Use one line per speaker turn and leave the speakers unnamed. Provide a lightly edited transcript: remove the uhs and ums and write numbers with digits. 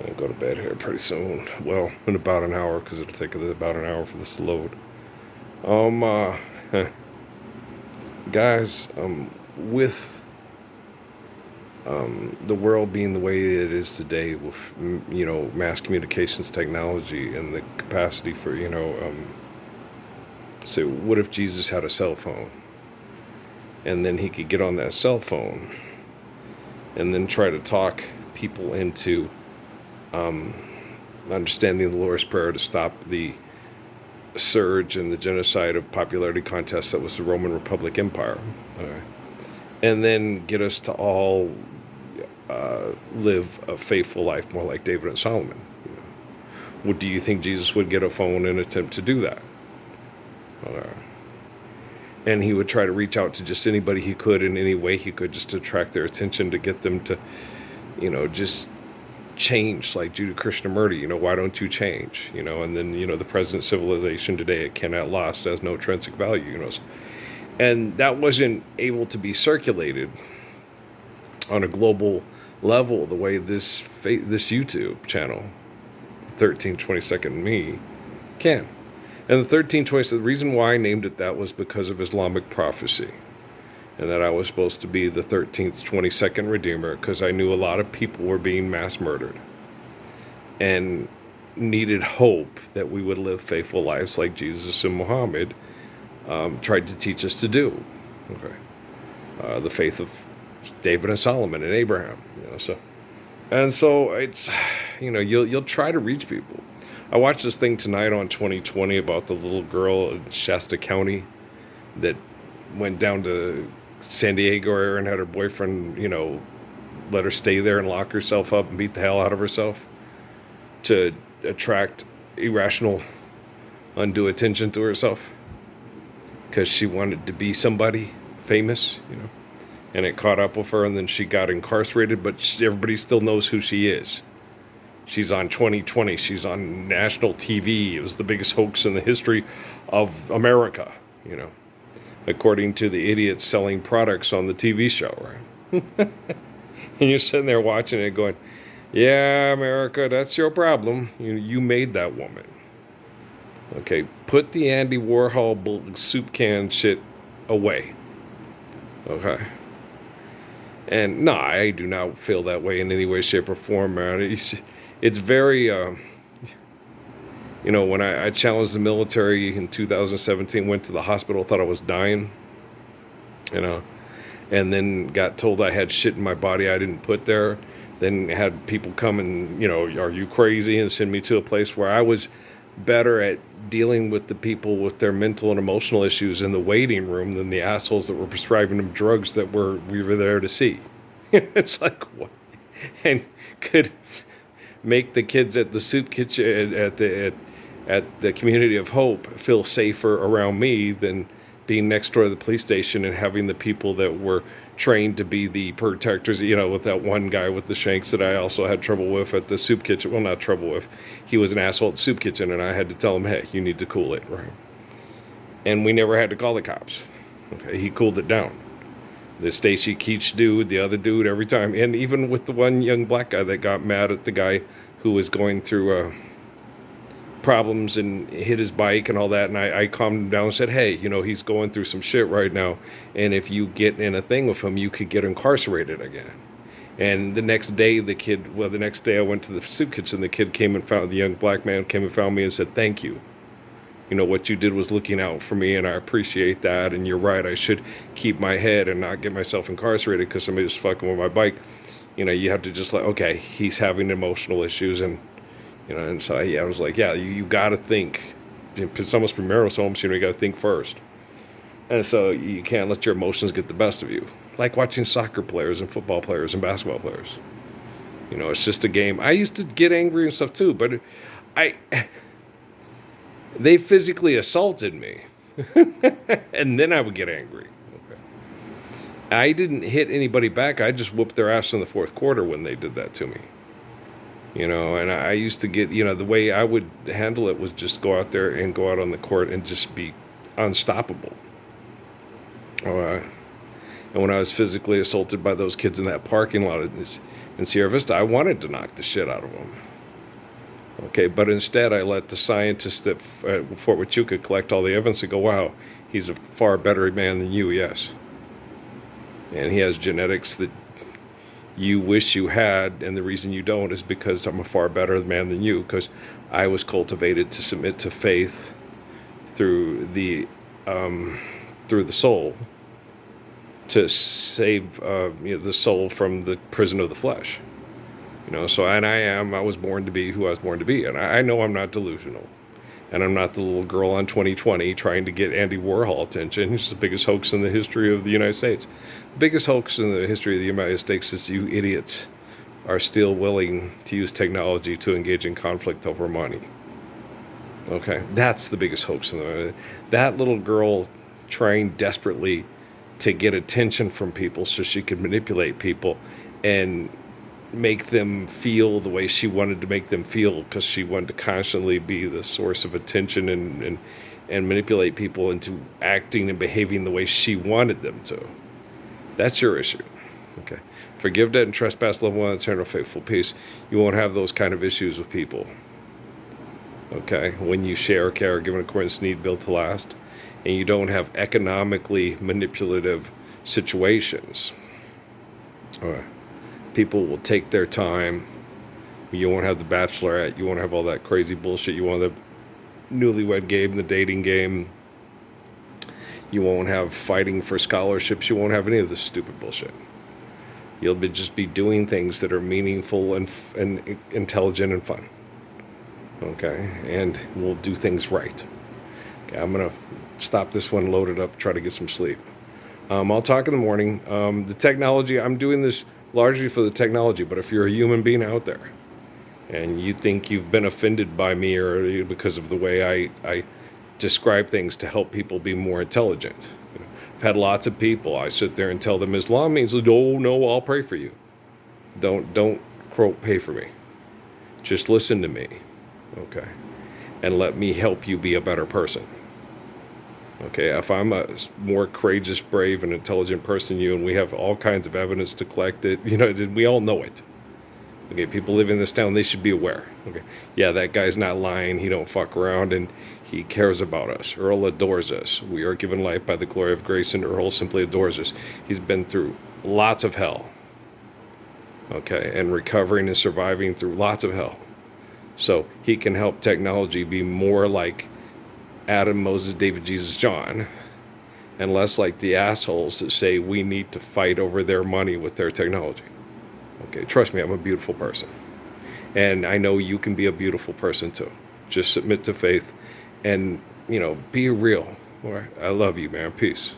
I'll go to bed here pretty soon. Well, in about an hour, because it'll take about an hour for this to load. Um, uh, guys, with the world being the way it is today, with mass communications technology and the capacity for so what if Jesus had a cell phone, and then he could get on that cell phone, and then try to talk people into understanding the Lord's Prayer to stop the surge and the genocide of popularity contests that was the Roman Republic Empire. Okay. And then get us to all live a faithful life more like David and Solomon. What do you think Jesus would get a phone and attempt to do that? And he would try to reach out to just anybody he could in any way he could, just to attract their attention, to get them to, just change, like Judah Krishnamurti. Why don't you change? And then the present civilization today, it cannot last, has no intrinsic value. And that wasn't able to be circulated on a global level the way this YouTube channel, 1322nd Me, can. And the 1320, the reason why I named it that was because of Islamic prophecy, and that I was supposed to be the 13th 22nd Redeemer, because I knew a lot of people were being mass murdered and needed hope that we would live faithful lives like Jesus and Muhammad tried to teach us to do. Okay, the faith of David and Solomon and Abraham. So it's you'll try to reach people. I watched this thing tonight on 2020 about the little girl in Shasta County that went down to San Diego area and had her boyfriend, let her stay there and lock herself up and beat the hell out of herself to attract irrational, undue attention to herself because she wanted to be somebody famous, and it caught up with her, and then she got incarcerated, but everybody still knows who she is. She's on 2020. She's on national TV. It was the biggest hoax in the history of America, according to the idiots selling products on the TV show, right? And you're sitting there watching it going, yeah, America, that's your problem. You made that woman. Okay, put the Andy Warhol soup can shit away. Okay. And no, I do not feel that way in any way, shape, or form, man. It's very, when I challenged the military in 2017, went to the hospital, thought I was dying, and then got told I had shit in my body I didn't put there. Then had people come and, are you crazy? And send me to a place where I was better at dealing with the people with their mental and emotional issues in the waiting room than the assholes that were prescribing them drugs that we were there to see. It's like, what? And could make the kids at the soup kitchen at the Community of Hope feel safer around me than being next door to the police station and having the people that were trained to be the protectors, with that one guy with the shanks that I also had trouble with at the soup kitchen. Well, not trouble with. He was an asshole at the soup kitchen, and I had to tell him, hey, you need to cool it, right? And we never had to call the cops. Okay, he cooled it down. The Stacy Keach dude, the other dude, every time. And even with the one young black guy that got mad at the guy who was going through problems and hit his bike and all that, and I calmed him down and said, hey, he's going through some shit right now, and if you get in a thing with him, you could get incarcerated again. And the next day I went to the soup kitchen, the young black man came and found me and said, thank you. What you did was looking out for me, and I appreciate that, and you're right, I should keep my head and not get myself incarcerated because somebody's fucking with my bike. You have to just okay, he's having emotional issues, and and so I was like, yeah, you got to think. Somos primero somos, you got to think first. And so you can't let your emotions get the best of you. Like watching soccer players and football players and basketball players. It's just a game. I used to get angry and stuff too, but they physically assaulted me. And then I would get angry. Okay. I didn't hit anybody back. I just whooped their ass in the fourth quarter when they did that to me. And I used to get, the way I would handle it was just go out there and go out on the court and just be unstoppable. And when I was physically assaulted by those kids in that parking lot in Sierra Vista, I wanted to knock the shit out of them. Okay, but instead I let the scientists at Fort Huachuca collect all the evidence and go, wow, he's a far better man than you, yes. And he has genetics that you wish you had, and the reason you don't is because I'm a far better man than you, because I was cultivated to submit to faith through the soul to save the soul from the prison of the flesh. So and I was born to be who I was born to be, and I know I'm not delusional, and I'm not the little girl on 2020 trying to get Andy Warhol attention. It's the biggest hoax in the history of the United States. The biggest hoax in the history of the United States is you idiots are still willing to use technology to engage in conflict over money. Okay, that's the biggest hoax in the. That little girl trying desperately to get attention from people so she could manipulate people and make them feel the way she wanted to make them feel, because she wanted to constantly be the source of attention and manipulate people into acting and behaving the way she wanted them to. That's your issue. Okay. Forgive debt and trespass, love one, eternal faithful peace. You won't have those kind of issues with people. Okay. When you share, care, give in accordance to need, built to last, and you don't have economically manipulative situations. All right. People will take their time. You won't have the bachelorette. You won't have all that crazy bullshit. You won't have the newlywed game, the dating game. You won't have fighting for scholarships. You won't have any of this stupid bullshit. You'll just be doing things that are meaningful and intelligent and fun. Okay? And we'll do things right. Okay, I'm going to stop this one, load it up, try to get some sleep. I'll talk in the morning. The technology, I'm doing this largely for the technology, but if you're a human being out there and you think you've been offended by me or because of the way I describe things to help people be more intelligent. I've had lots of people, I sit there and tell them Islam means, oh no, I'll pray for you. Don't quote pay for me. Just listen to me, okay? And let me help you be a better person. Okay, if I'm a more courageous, brave, and intelligent person than you, and we have all kinds of evidence to collect it, we all know it. Okay, people living in this town, they should be aware. Okay, yeah, that guy's not lying. He don't fuck around, and he cares about us. Earl adores us. We are given life by the glory of grace, and Earl simply adores us. He's been through lots of hell. Okay, and recovering and surviving through lots of hell. So he can help technology be more like Adam, Moses, David, Jesus, John, and less like the assholes that say we need to fight over their money with their technology. Okay, trust me, I'm a beautiful person. And I know you can be a beautiful person too. Just submit to faith and, be real. All right? I love you, man. Peace.